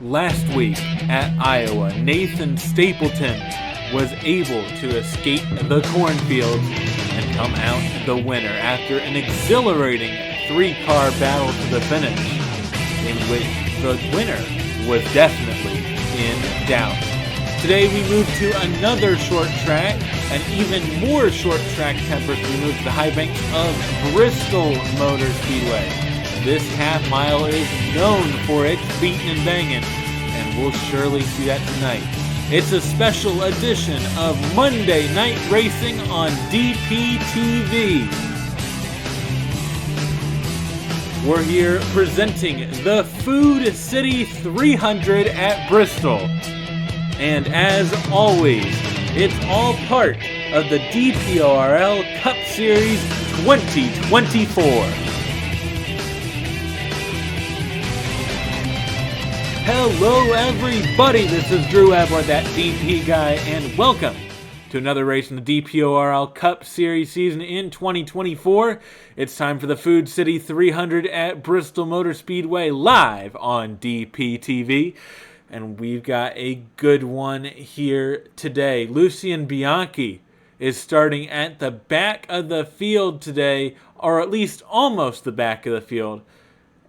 Last week at Iowa, Nathan Stapleton was able to escape the cornfields and come out the winner after an exhilarating three-car battle to the finish, in which the winner was definitely in doubt. Today we move to another short track, and even more short track tempers. We move to the high banks of Bristol Motor Speedway. This half mile is known for its beating and banging, and we'll surely see that tonight. It's a special edition of Monday Night Racing on DPTV. We're here presenting the Food City 300 at Bristol. And as always, it's all part of the DPORL Cup Series 2024. Hello everybody, this is Drew Edward, that DP guy, and welcome to another race in the DPORL Cup Series season in 2024. It's time for the Food City 300 at Bristol Motor Speedway live on DPTV. And we've got a good one here today. Lucian Bianchi is starting at the back of the field today, or at least almost the back of the field.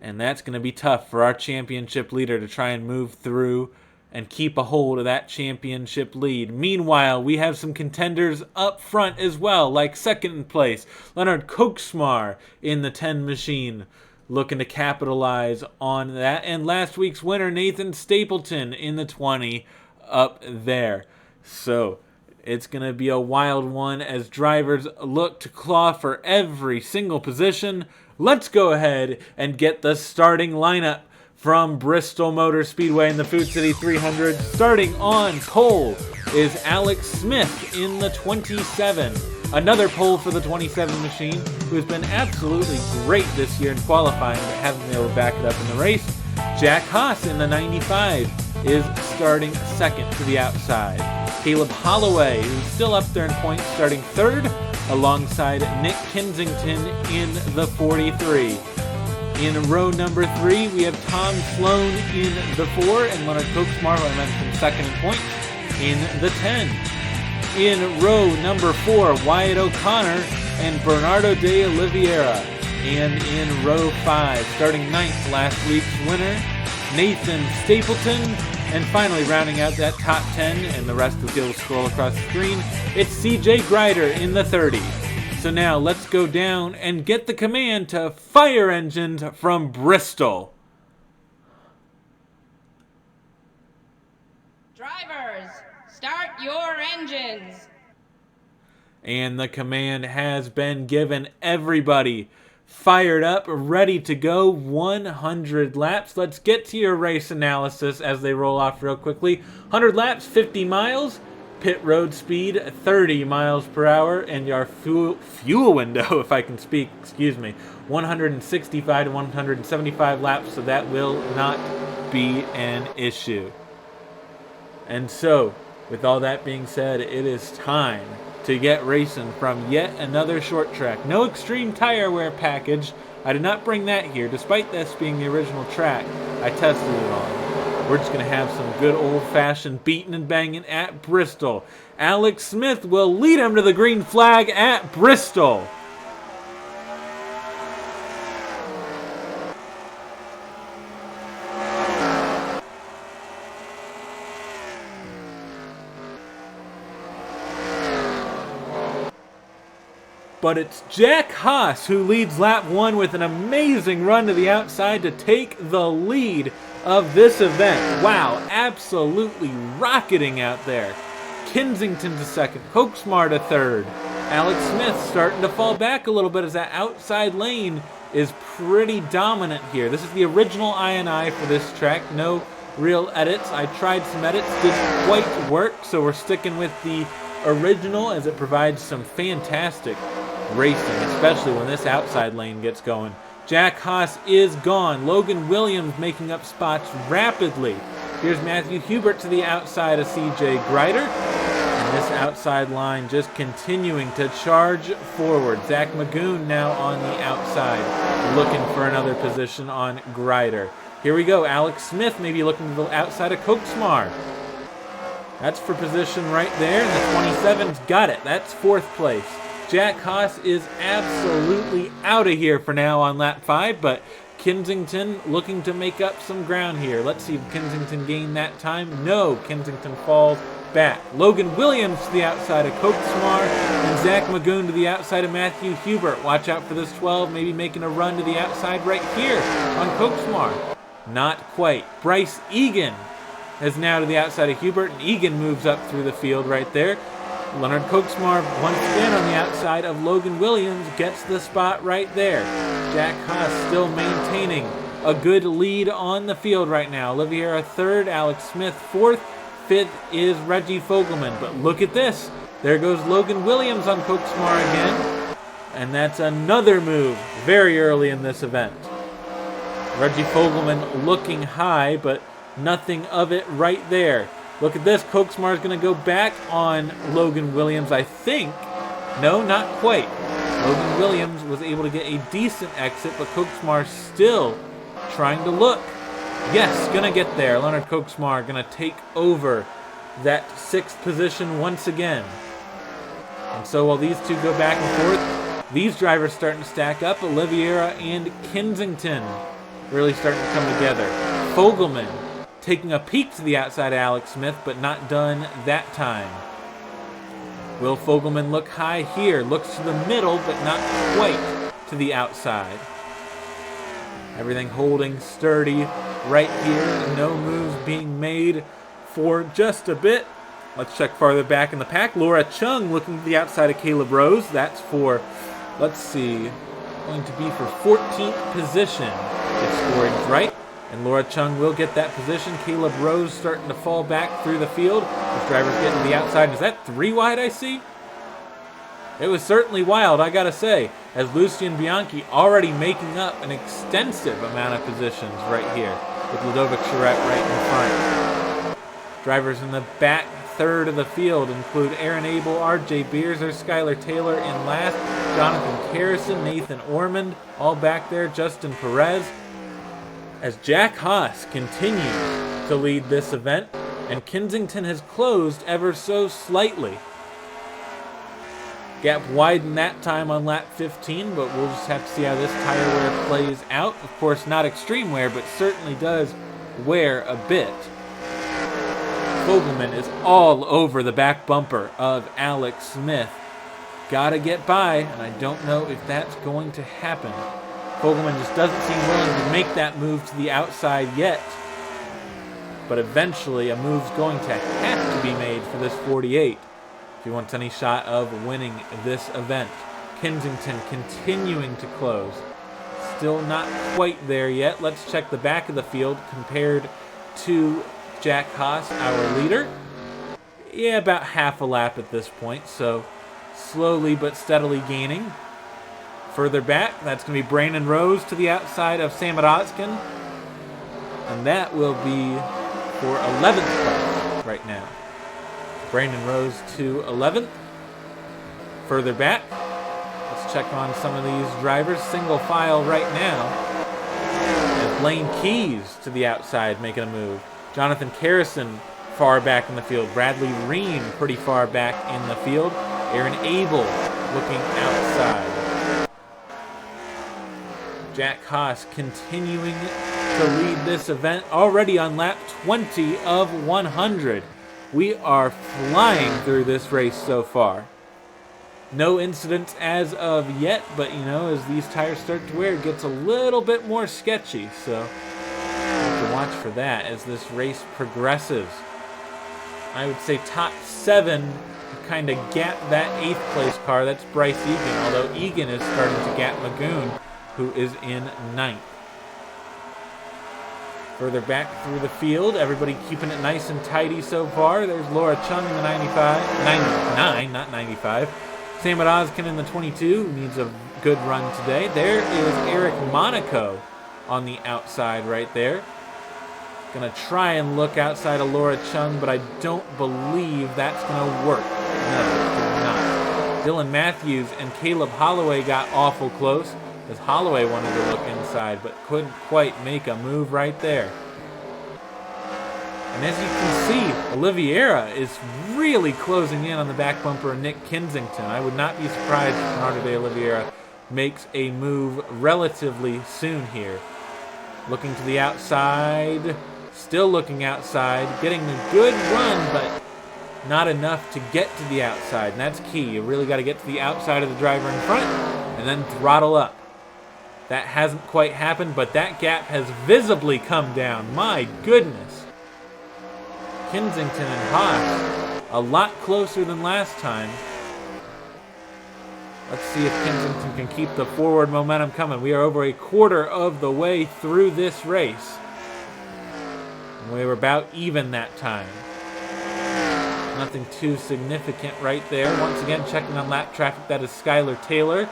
And that's going to be tough for our championship leader to try and move through and keep a hold of that championship lead. Meanwhile, we have some contenders up front as well, like second place, Leonard Koksmar in the 10 machine, looking to capitalize on that. And last week's winner, Nathan Stapleton in the 20 up there. So it's going to be a wild one as drivers look to claw for every single position. Let's go ahead and get the starting lineup from Bristol Motor Speedway in the Food City 300. Starting on pole is Alex Smith in the 27. Another pole for the 27 machine, who's been absolutely great this year in qualifying, but haven't been able to back it up in the race. Jack Haas in the 95 is starting second to the outside. Caleb Holloway, who's still up there in points, starting third, alongside Nick Kensington in the 43. In row number 3, we have Tom Sloan in the 4, and Leonard Koksmar, who I mentioned, second in points, in the 10. In row number 4, Wyatt O'Connor and Bernardo de Oliveira. And in row 5, starting 9th, last week's winner, Nathan Stapleton. And finally, rounding out that top 10, and the rest of the field will scroll across the screen, it's CJ Grider in the 30. So now let's go down and get the command to fire engines from Bristol. Drivers, start your engines. And the command has been given. Everybody fired up, ready to go, 100 laps. Let's get to your race analysis as they roll off real quickly. 100 laps, 50 miles, pit road speed, 30 miles per hour, and your fuel window, if I can speak, 165 to 175 laps, so that will not be an issue. And so, with all that being said, it is time to get racing from yet another short track. No extreme tire wear package. I did not bring that here, despite this being the original track I tested it on. We're just going to have some good old-fashioned beating and banging at Bristol. Alex Smith will lead him to the green flag at Bristol. But it's Jack Haas who leads lap 1 with an amazing run to the outside to take the lead of this event. Wow, absolutely rocketing out there. Kensington to second, Koksmar to third. Alex Smith starting to fall back a little bit as that outside lane is pretty dominant here. This is the original INI for this track. No real edits. I tried some edits, didn't quite work, so we're sticking with the original as it provides some fantastic racing, especially when this outside lane gets going. Jack Haas is gone. Logan Williams making up spots rapidly. Here's Matthew Hubert to the outside of CJ Grider. And this outside line just continuing to charge forward. Zach Magoon now on the outside, looking for another position on Grider. Here we go. Alex Smith maybe looking to the outside of Koksmar. That's for position right there. And the 27's got it. That's 4th place. Jack Haas is absolutely out of here for now on lap 5, but Kensington looking to make up some ground here. Let's see if Kensington gained that time. No, Kensington falls back. Logan Williams to the outside of Koksmar, and Zach Magoon to the outside of Matthew Hubert. Watch out for this 12, maybe making a run to the outside right here on Koksmar. Not quite. Bryce Egan is now to the outside of Hubert, and Egan moves up through the field right there. Leonard Koksmar once again on the outside of Logan Williams gets the spot right there. Jack Haas still maintaining a good lead on the field right now. Oliveira 3rd, Alex Smith 4th, 5th is Reggie Fogelman. But look at this. There goes Logan Williams on Koksmar again. And that's another move very early in this event. Reggie Fogelman looking high, but nothing of it right there. Look at this. Koksmar is going to go back on Logan Williams, I think. No, not quite. Logan Williams was able to get a decent exit, but Koksmar still trying to look. Yes, going to get there. Leonard Koksmar going to take over that 6th position once again. And so while these two go back and forth, these drivers starting to stack up. Oliveira and Kensington really starting to come together. Fogelman taking a peek to the outside of Alex Smith, but not done that time. Will Fogelman look high here? Looks to the middle, but not quite to the outside. Everything holding sturdy right here. No moves being made for just a bit. Let's check farther back in the pack. Laura Chung looking to the outside of Caleb Rose. That's for, let's see, going to be for 14th position if scoring's right. And Laura Chung will get that position. Caleb Rose starting to fall back through the field. This driver's getting to the outside. Is that 3 wide I see? It was certainly wild, I gotta say, as Lucien Bianchi already making up an extensive amount of positions right here with Ludovic Charette right in front. Drivers in the back third of the field include Aaron Abel, RJ Beerser, Skylar Taylor in last, Jonathan Carrison, Nathan Ormond, all back there, Justin Perez. As Jack Haas continues to lead this event, and Kensington has closed ever so slightly. Gap widened that time on lap 15, but we'll just have to see how this tire wear plays out. Of course, not extreme wear, but certainly does wear a bit. Fogelman is all over the back bumper of Alex Smith. Gotta get by, and I don't know if that's going to happen. Fogelman just doesn't seem willing to make that move to the outside yet. But eventually a move's going to have to be made for this 48 if he wants any shot of winning this event. Kensington continuing to close. Still not quite there yet. Let's check the back of the field compared to Jack Haas, our leader. Yeah, about half a lap at this point, so slowly but steadily gaining. Further back, that's going to be Brandon Rose to the outside of Sam Roskin. And that will be for 11th place right now. Brandon Rose to 11th. Further back, let's check on some of these drivers. Single file right now. And Blaine Keys to the outside making a move. Jonathan Carrison far back in the field. Bradley Reen pretty far back in the field. Aaron Abel looking outside. Jack Haas continuing to lead this event already on lap 20 of 100. We are flying through this race so far. No incidents as of yet, but you know, as these tires start to wear, it gets a little bit more sketchy, so have to watch for that as this race progresses. I would say top 7 kind of gap that 8th place car. That's Bryce Egan, although Egan is starting to gap Magoon, who is in 9th. Further back through the field, everybody keeping it nice and tidy so far. There's Laura Chung in the 99, not 95. Sam Roskin in the 22, who needs a good run today. There is Eric Monaco on the outside right there. Gonna try and look outside of Laura Chung, but I don't believe that's gonna work. No, it did not. Dylan Matthews and Caleb Holloway got awful close. as Holloway wanted to look inside, but couldn't quite make a move right there. And as you can see, Oliveira is really closing in on the back bumper of Nick Kensington. I would not be surprised if Bernardo de Oliveira makes a move relatively soon here. Looking to the outside, still looking outside, getting a good run, but not enough to get to the outside, and that's key. You really got to get to the outside of the driver in front and then throttle up. That hasn't quite happened, but that gap has visibly come down. My goodness. Kensington and Haas a lot closer than last time. Let's see if Kensington can keep the forward momentum coming. We are over a quarter of the way through this race. And we were about even that time. Nothing too significant right there. Once again, checking on lap traffic, that is Skylar Taylor,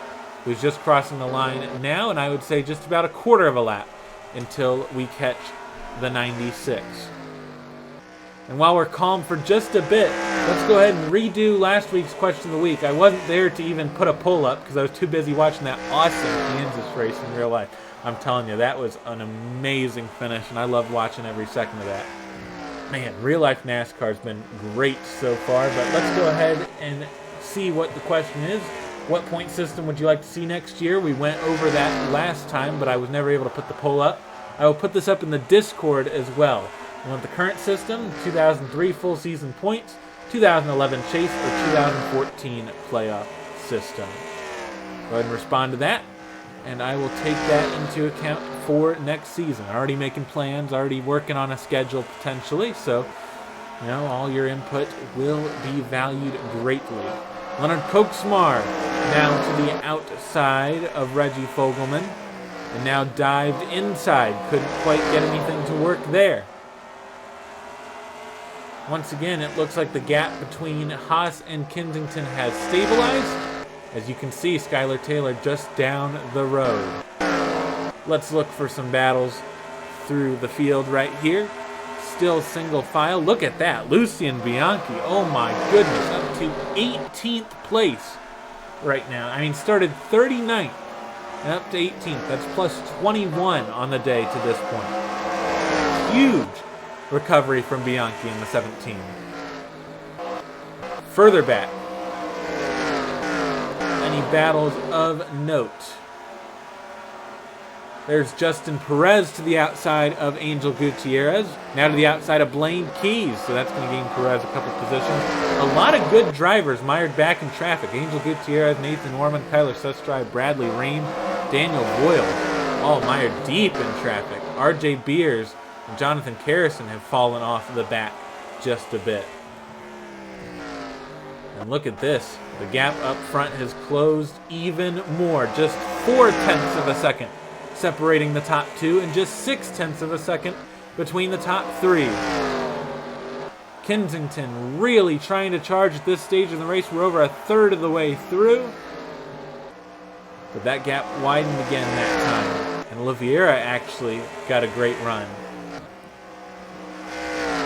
who's just crossing the line now, and I would say just about a quarter of a lap until we catch the 96. And while we're calm for just a bit, let's go ahead and redo last week's question of the week. I wasn't there to even put a poll up because I was too busy watching that awesome Kansas race in real life. I'm telling you, that was an amazing finish, and I loved watching every second of that. Man, real life NASCAR's been great so far, but let's go ahead and see what the question is. What point system would you like to see next year? We went over that last time, but I was never able to put the poll up. I will put this up in the Discord as well. We want the current system, 2003 full season points, 2011 chase, or 2014 playoff system. Go ahead and respond to that, and I will take that into account for next season. Already making plans, already working on a schedule potentially, so you know, all your input will be valued greatly. Leonard Koksmar down to the outside of Reggie Fogelman, and now dived inside. Couldn't quite get anything to work there. Once again, it looks like the gap between Haas and Kensington has stabilized. As you can see, Skylar Taylor just down the road. Let's look for some battles through the field right here. Still single file. Look at that. Lucien Bianchi. Oh my goodness. Up to 18th place right now. I mean, started 39th and up to 18th. That's plus 21 on the day to this point. Huge recovery from Bianchi in the 17. Further back. Any battles of note? There's Justin Perez to the outside of Angel Gutierrez. Now to the outside of Blaine Keys. So that's going to gain Perez a couple positions. A lot of good drivers mired back in traffic. Angel Gutierrez, Nathan Orman, Kyler Sestri, Bradley Ream, Daniel Boyle. All mired deep in traffic. RJ Beers and Jonathan Carrison have fallen off the back just a bit. And look at this. The gap up front has closed even more. Just 0.4 of a second separating the top two, and just 0.6 of a second between the top three. Kensington really trying to charge at this stage of the race. We're over a third of the way through. But that gap widened again that time. And Oliveira actually got a great run.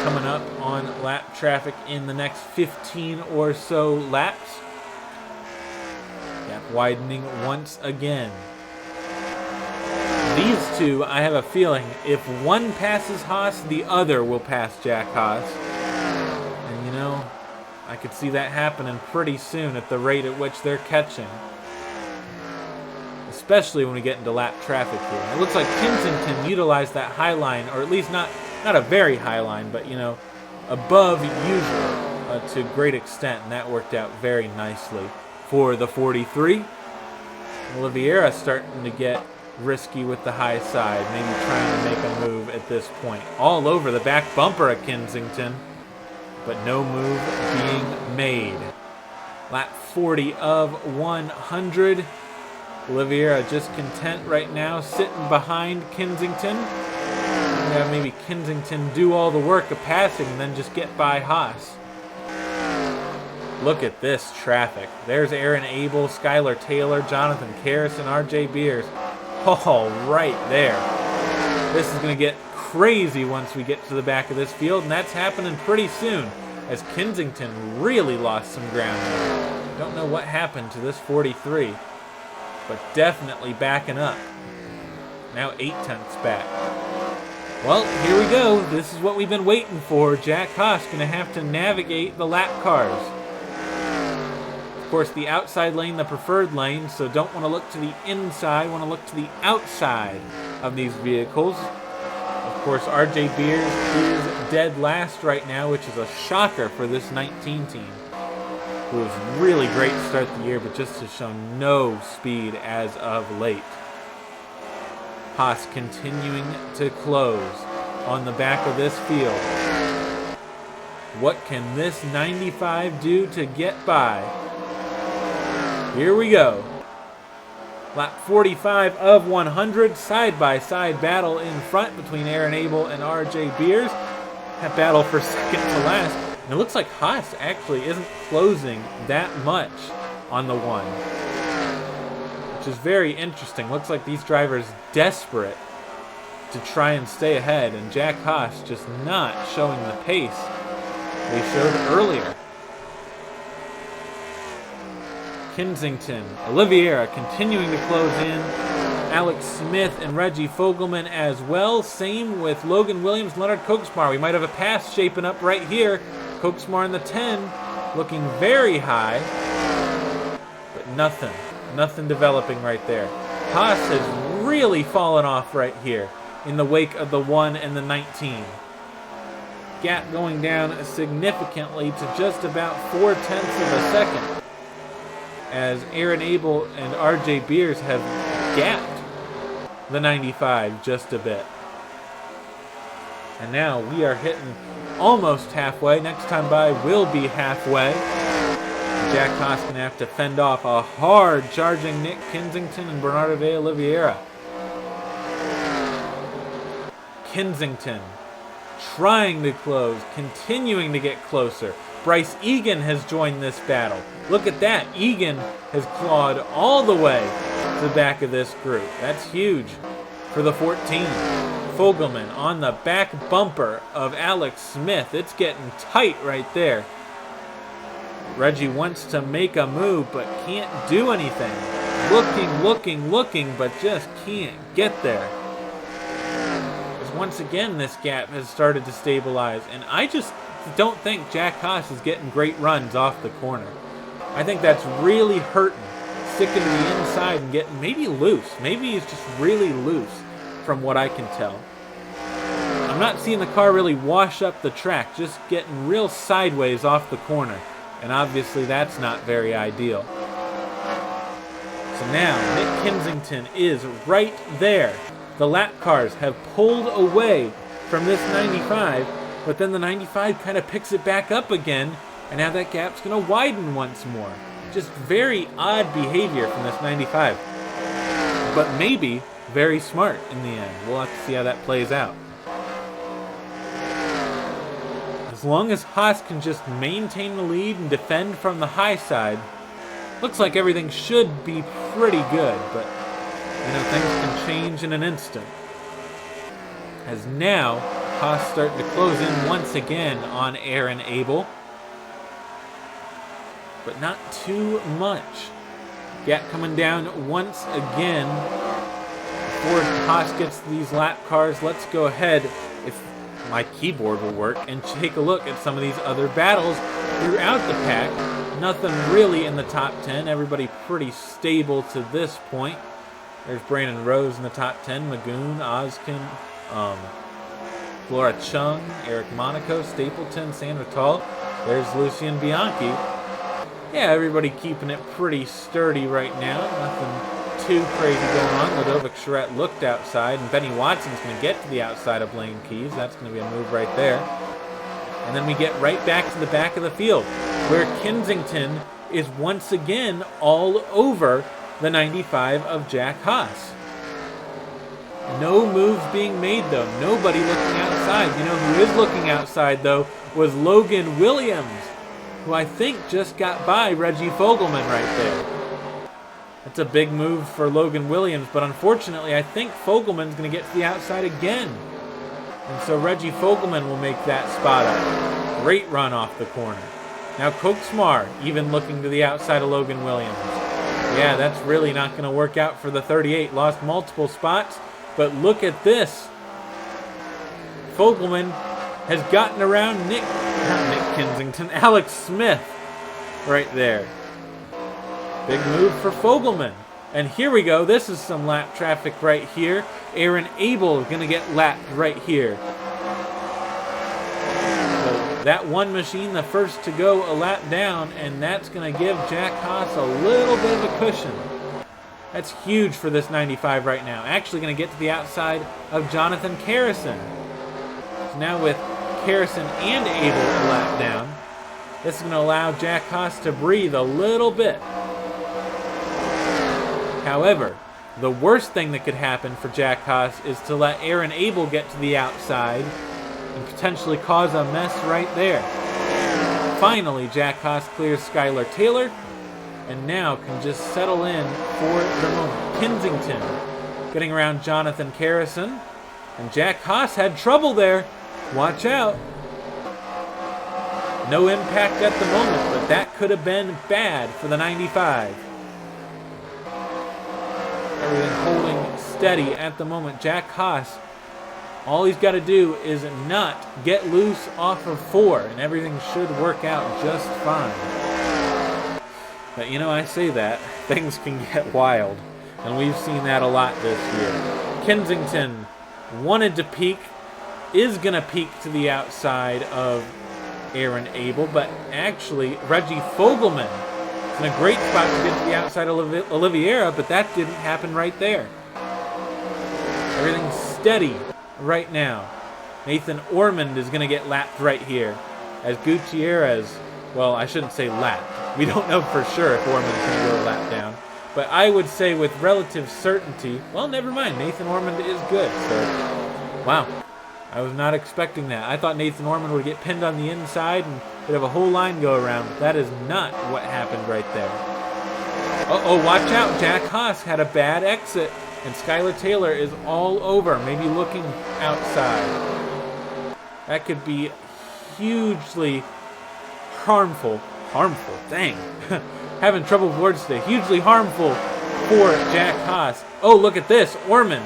Coming up on lap traffic in the next 15 or so laps. Gap widening once again. These two, I have a feeling, if one passes Haas, the other will pass Jack Haas. And you know, I could see that happening pretty soon at the rate at which they're catching. Especially when we get into lap traffic here. It looks like Kensington utilized that high line, or at least not a very high line, but you know, above usual to a great extent, and that worked out very nicely for the 43. Oliveira starting to get risky with the high side, maybe trying to make a move at this point. All over the back bumper of Kensington, but no move being made. Lap 40 of 100. Oliveira just content right now, sitting behind Kensington. Maybe Kensington do all the work of passing and then just get by Haas. Look at this traffic. There's Aaron Abel, Skylar Taylor, Jonathan Carrison, RJ Beers. Oh, right there. This is going to get crazy once we get to the back of this field, and that's happening pretty soon as Kensington really lost some ground there. Don't know what happened to this 43. but definitely backing up. Now 8/10ths back. Well, here we go. This is what we've been waiting for. Jack Haas going to have to navigate the lap cars. Of course, the outside lane, the preferred lane, so don't want to look to the inside, want to look to the outside of these vehicles. Of course, RJ Beers is dead last right now, which is a shocker for this 19 team, who was really great to start the year, but just has shown no speed as of late. Haas continuing to close on the back of this field. What can this 95 do to get by? Here we go. Lap 45 of 100, side-by-side battle in front between Aaron Abel and RJ Beers. That battle for second to last. And it looks like Haas actually isn't closing that much on the one, which is very interesting. Looks like these drivers desperate to try and stay ahead, and Jack Haas just not showing the pace they showed earlier. Kensington, Oliveira continuing to close in. Alex Smith and Reggie Fogelman as well. Same with Logan Williams, Leonard Koksmar. We might have a pass shaping up right here. Koksmar in the 10, looking very high, but nothing developing right there. Haas has really fallen off right here in the wake of the 1 and the 19. Gap going down significantly to just about 0.4 of a second, as Aaron Abel and RJ Beers have gapped the 95 just a bit. And now we are hitting almost halfway. Next time by will be halfway. Jack Haas going to have to fend off a hard charging Nick Kensington and Bernardo de Oliveira. Kensington trying to close, continuing to get closer. Bryce Egan has joined this battle. Look at that. Egan has clawed all the way to the back of this group. That's huge for the 14. Fogelman on the back bumper of Alex Smith. It's getting tight right there. Reggie wants to make a move but can't do anything. Looking, but just can't get there. As once again, this gap has started to stabilize, and I just don't think Jack Haas is getting great runs off the corner. I think that's really hurting, sticking to the inside and getting maybe loose. Maybe he's just really loose from what I can tell. I'm not seeing the car really wash up the track, just getting real sideways off the corner. And obviously that's not very ideal. So now Nick Kensington is right there. The lap cars have pulled away from this 95, but then the 95 kind of picks it back up again, and now that gap's going to widen once more. Just very odd behavior from this 95. But maybe very smart in the end. We'll have to see how that plays out. As long as Haas can just maintain the lead and defend from the high side, looks like everything should be pretty good, but things can change in an instant. As now, Haas starting to close in once again on Aaron Abel, but not too much. Gap coming down once again. Before Haas gets these lap cars, let's go ahead, if my keyboard will work, and take a look at some of these other battles throughout the pack. Nothing really in the top 10. Everybody pretty stable to this point. There's Brandon Rose in the top 10, Magoon, Ozkin, Laura Chung, Eric Monaco, Stapleton, Sandra Tall. There's Lucien Bianchi. Yeah, everybody keeping it pretty sturdy right now. Nothing too crazy going on. Ludovic Charette looked outside, and Benny Watson's going to get to the outside of Blaine Keys. That's going to be a move right there. And then we get right back to the back of the field, where Kensington is once again all over the 95 of Jack Haas. No moves being made, though. Nobody looking outside. You know who is looking outside, though, was Logan Williams, who I think just got by Reggie Fogelman right there. That's a big move for Logan Williams, but unfortunately, I think Fogelman's going to get to the outside again. And so Reggie Fogelman will make that spot up. Great run off the corner. Now Koksmar even looking to the outside of Logan Williams. Yeah, that's really not going to work out for the 38. Lost multiple spots, but look at this. Fogelman has gotten around not Nick Kensington, Alex Smith right there. Big move for Fogelman. And here we go. This is some lap traffic right here. Aaron Abel is going to get lapped right here. So that one machine, the first to go a lap down, and that's going to give Jack Haas a little bit of a cushion. That's huge for this 95 right now. Actually going to get to the outside of Jonathan Carrison. So now with Carrison and Abel a lap down, this is going to allow Jack Haas to breathe a little bit. However, the worst thing that could happen for Jack Haas is to let Aaron Abel get to the outside and potentially cause a mess right there. Finally, Jack Haas clears Skylar Taylor and now can just settle in for the moment. Kensington getting around Jonathan Carrison, and Jack Haas had trouble there. Watch out. No impact at the moment, but that could have been bad for the 95. Everything holding steady at the moment. Jack Haas, all he's got to do is not get loose off of 4, and everything should work out just fine. But you know, I say that, things can get wild, and we've seen that a lot this year. Kensington wanted to peak, is going to peak to the outside of Aaron Abel, but actually Reggie Fogelman in a great spot to get to the outside of Oliveira, but that didn't happen right there. Everything's steady right now. Nathan Ormond is going to get lapped right here as Gutierrez, well, I shouldn't say lapped. We don't know for sure if Ormond's going to go lap down, but I would say with relative certainty, well, never mind, Nathan Ormond is good. So, wow, I was not expecting that. I thought Nathan Ormond would get pinned on the inside and would have a whole line go around, but that is not what happened right there. Uh-oh, watch out. Jack Haas had a bad exit, and Skylar Taylor is all over, maybe looking outside. That could be hugely harmful. Harmful, dang. Having trouble with words today. Hugely harmful for Jack Haas. Oh, look at this. Ormond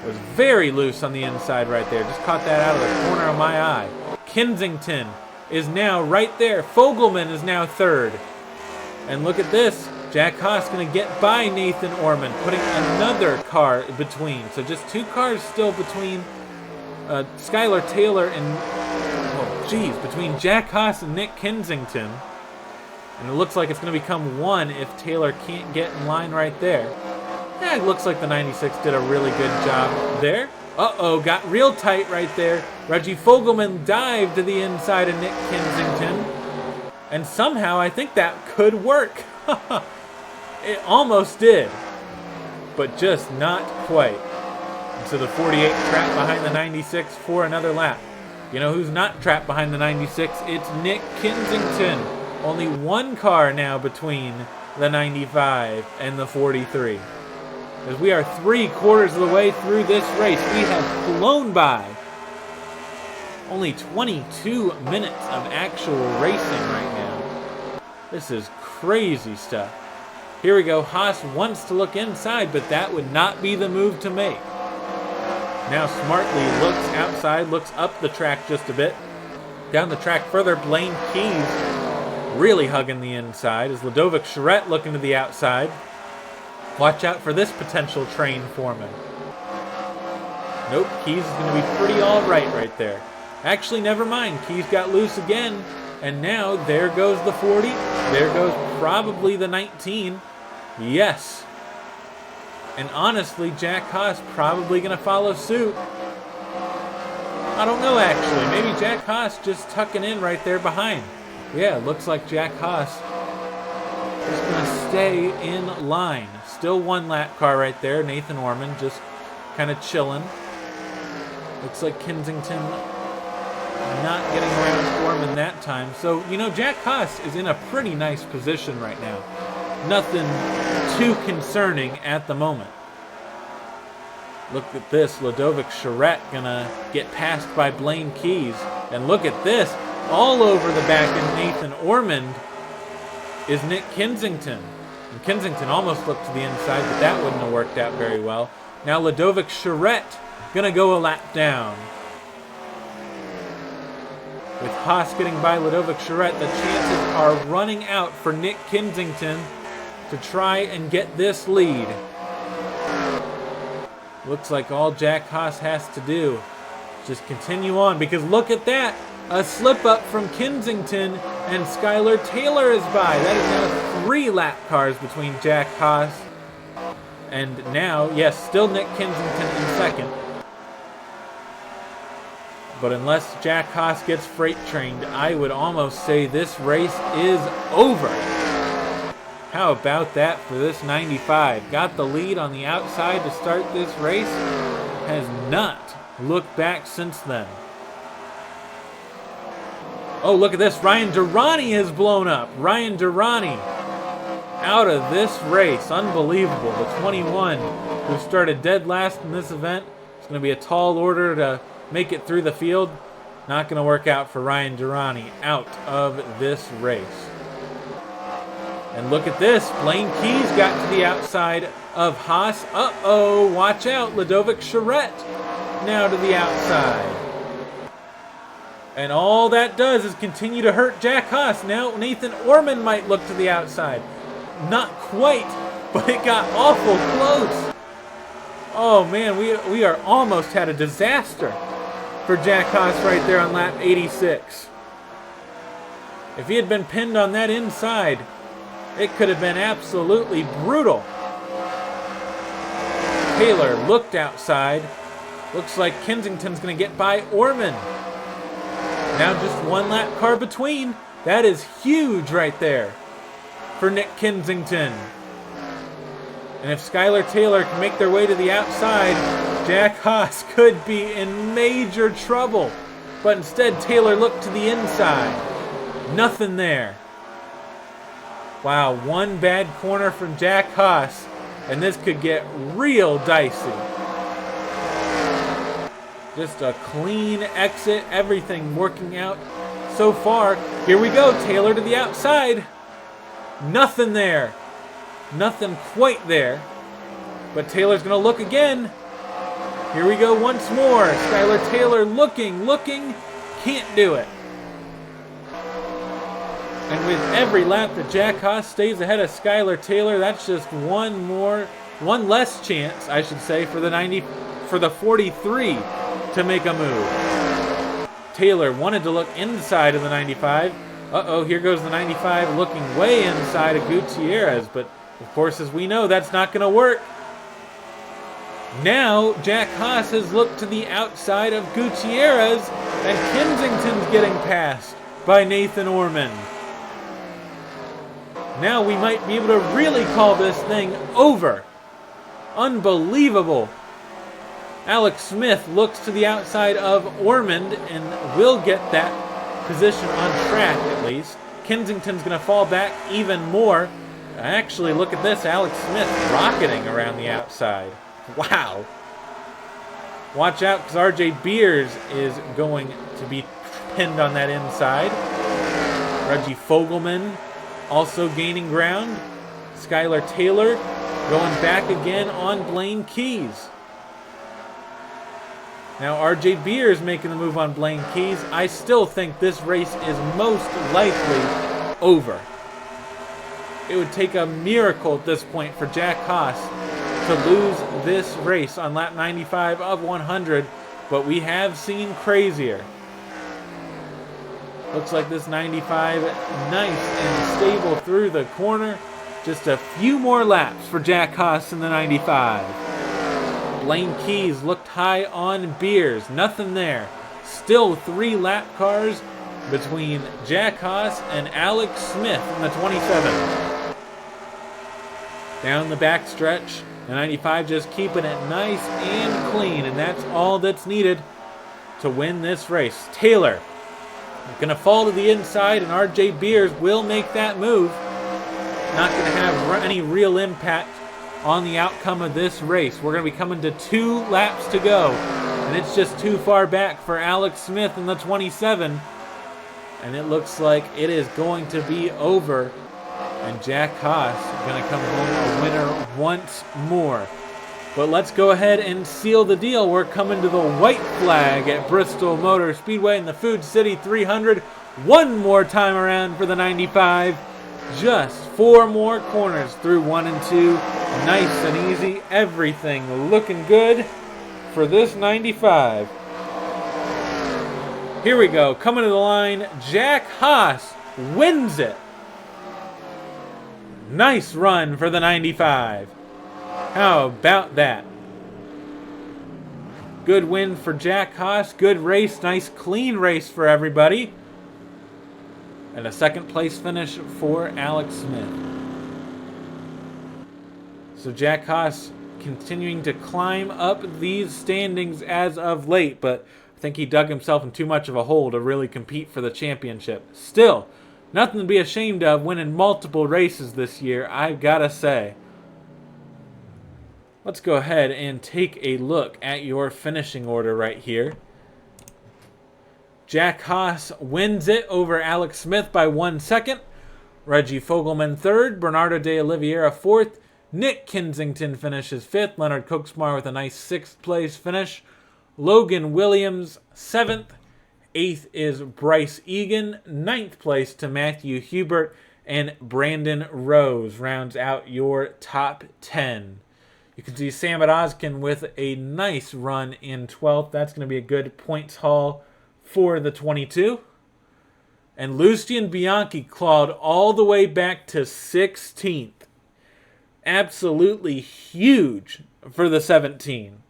was very loose on the inside right there. Just caught that out of the corner of my eye. Kensington is now right there. Fogelman is now third. And look at this. Jack Haas going to get by Nathan Ormond, putting another car between. So just 2 cars still between Skylar Taylor and, between Jack Haas and Nick Kensington. And it looks like it's going to become 1 if Taylor can't get in line right there. Yeah, it looks like the 96 did a really good job there. Uh-oh, got real tight right there. Reggie Fogelman dived to the inside of Nick Kensington. And somehow I think that could work. It almost did. But just not quite. And so the 48 trapped behind the 96 for another lap. You know who's not trapped behind the 96? It's Nick Kensington. Only 1 car now between the 95 and the 43. As we are 3/4 of the way through this race, we have flown by. Only 22 minutes of actual racing right now. This is crazy stuff. Here we go. Haas wants to look inside, but that would not be the move to make. Now smartly looks outside, looks up the track just a bit. Down the track further, Blaine Keys really hugging the inside as Ludovic Charette looking to the outside. Watch out for this potential train foreman. Nope, Keys is going to be pretty all right there. Actually, never mind. Keys got loose again. And now there goes the 40. There goes probably the 19. Yes. And honestly, Jack Haas probably going to follow suit. I don't know, actually. Maybe Jack Haas just tucking in right there behind. Yeah, looks like Jack Haas is going to stay in line. Still 1 lap car right there. Nathan Ormond just kind of chilling. Looks like Kensington not getting around Ormond that time. So, you know, Jack Haas is in a pretty nice position right now. Nothing too concerning at the moment. Look at this. Ludovic Charette gonna get passed by Blaine Keys. And look at this. All over the back of Nathan Ormond is Nick Kensington. And Kensington almost looked to the inside, but that wouldn't have worked out very well. Now Ludovic Charette gonna go a lap down. With Haas getting by Ludovic Charette, the chances are running out for Nick Kensington to try and get this lead. Looks like all Jack Haas has to do is just continue on, because look at that. A slip up from Kensington and Skylar Taylor is by. That is now 3 lap cars between Jack Haas and now, yes, still Nick Kensington in second. But unless Jack Haas gets freight trained, I would almost say this race is over. How about that for this 95? Got the lead on the outside to start this race. Has not looked back since then. Oh, look at this. Ryan Durrani has blown up. Ryan Durrani out of this race. Unbelievable. The 21 who started dead last in this event. It's going to be a tall order to make it through the field. Not going to work out for Ryan Durrani. Out of this race. And look at this. Blaine Keys got to the outside of Haas. Uh-oh. Watch out. Ludovic Charette now to the outside. And all that does is continue to hurt Jack Haas. Now Nathan Orman might look to the outside. Not quite, but it got awful close. Oh man, we are almost had a disaster for Jack Haas right there on lap 86. If he had been pinned on that inside, it could have been absolutely brutal. Taylor looked outside. Looks like Kensington's going to get by Orman. Now just 1 lap car between. That is huge right there for Nick Kensington. And if Skylar Taylor can make their way to the outside, Jack Haas could be in major trouble. But instead, Taylor looked to the inside. Nothing there. Wow, 1 bad corner from Jack Haas, and this could get real dicey. Just a clean exit, everything working out so far. Here we go, Taylor to the outside. Nothing there. Nothing quite there. But Taylor's going to look again. Here we go once more. Skylar Taylor looking, can't do it. And with every lap that Jack Haas stays ahead of Skylar Taylor, that's just one less chance, I should say, for the 43 to make a move. Taylor wanted to look inside of the 95. Uh-oh, here goes the 95 looking way inside of Gutierrez, but of course, as we know, that's not going to work. Now, Jack Haas has looked to the outside of Gutierrez, and Kensington's getting passed by Nathan Orman. Now we might be able to really call this thing over. Unbelievable. Alex Smith looks to the outside of Ormond and will get that position on track at least. Kensington's going to fall back even more. Actually, look at this. Alex Smith rocketing around the outside. Wow. Watch out, because RJ Beers is going to be pinned on that inside. Reggie Fogelman also gaining ground. Skylar Taylor going back again on Blaine Keys. Now RJ Beers making the move on Blaine Keys. I still think this race is most likely over. It would take a miracle at this point for Jack Haas to lose this race on lap 95 of 100, but we have seen crazier. Looks like this 95 nice and stable through the corner. Just a few more laps for Jack Haas in the 95. Blaine Keys looked high on Beers. Nothing there. Still 3 lap cars between Jack Haas and Alex Smith in the 27. Down the back stretch, the 95 just keeping it nice and clean, and that's all that's needed to win this race. Taylor going to fall to the inside, and RJ Beers will make that move. Not going to have any real impact on the outcome of this race. We're going to be coming to 2 laps to go, and it's just too far back for Alex Smith in the 27, and it looks like it is going to be over And Jack Haas going to come home a winner once more. But let's go ahead and seal the deal. We're coming to the white flag at Bristol Motor Speedway in the Food City 300. One more time around for the 95. Just 4 more corners through 1 and 2. Nice and easy. Everything looking good for this 95. Here we go. Coming to the line, Jack Haas wins it. Nice run for the 95. How about that? Good win for Jack Haas. Good race. Nice clean race for everybody. And a second place finish for Alex Smith. So Jack Haas continuing to climb up these standings as of late, but I think he dug himself in too much of a hole to really compete for the championship. Still, nothing to be ashamed of, winning multiple races this year, I've got to say. Let's go ahead and take a look at your finishing order right here. Jack Haas wins it over Alex Smith by 1 second. Reggie Fogelman 3rd. Bernardo de Oliveira 4th. Nick Kensington finishes 5th. Leonard Cooksmar with a nice 6th place finish. Logan Williams 7th. 8th is Bryce Egan. 9th place to Matthew Hubert. And Brandon Rose rounds out your top 10. You can see Sam Odoskin with a nice run in 12th. That's going to be a good points haul for the 22. And Lucian Bianchi clawed all the way back to 16th. Absolutely huge for the 17.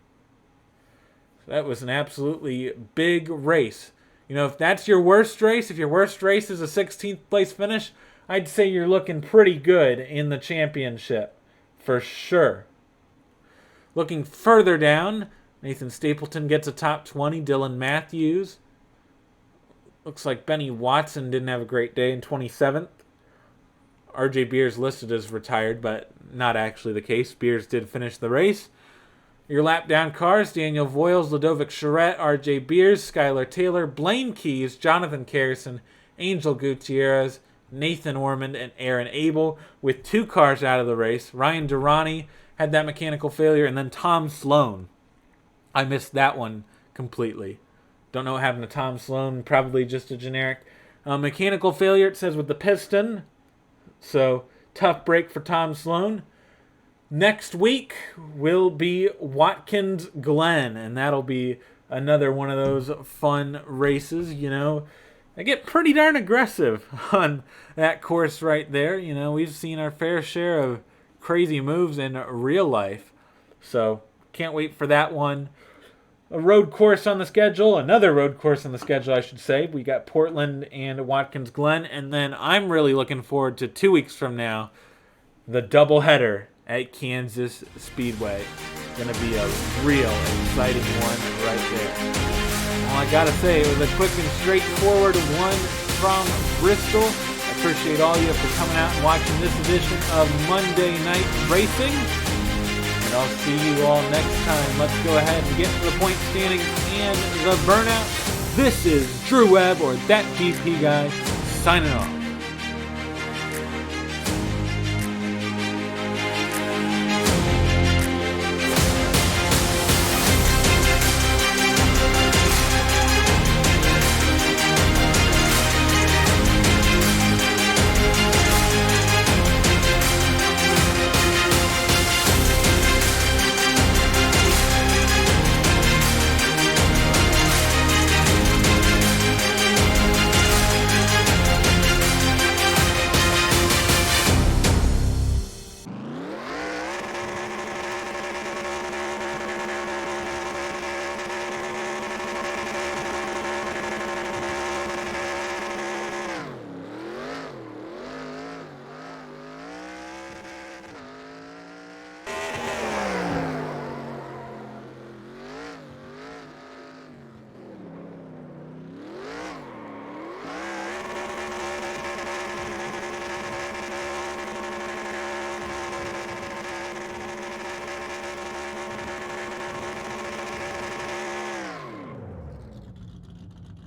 That was an absolutely big race. You know, if that's your worst race, if your worst race is a 16th place finish, I'd say you're looking pretty good in the championship. For sure. Looking further down, Nathan Stapleton gets a top 20. Dylan Matthews. Looks like Benny Watson didn't have a great day in 27th. RJ Beers listed as retired, but not actually the case. Beers did finish the race. Your lap down cars, Daniel Voiles, Ludovic Charette, RJ Beers, Skylar Taylor, Blaine Keys, Jonathan Carrison, Angel Gutierrez, Nathan Ormond, and Aaron Abel with 2 cars out of the race. Ryan Durrani had that mechanical failure, and then Tom Sloan. I missed that one completely. Don't know what happened to Tom Sloan. Probably just a generic mechanical failure, it says, with the piston. So, tough break for Tom Sloan. Next week will be Watkins Glen, and that'll be another one of those fun races, you know. I get pretty darn aggressive on that course right there. You know, we've seen our fair share of crazy moves in real life. So, can't wait for that one. A road course on the schedule, another road course on the schedule, I should say. We got Portland and Watkins Glen, and then I'm really looking forward to 2 weeks from now, the doubleheader at Kansas Speedway. Going to be a real exciting one right there. Well, I got to say, it was a quick and straightforward one from Bristol. I appreciate all you for coming out and watching this edition of Monday Night Racing. And I'll see you all next time. Let's go ahead and get to the point standings and the burnout. This is Drew Webb, or That GP Guy, signing off.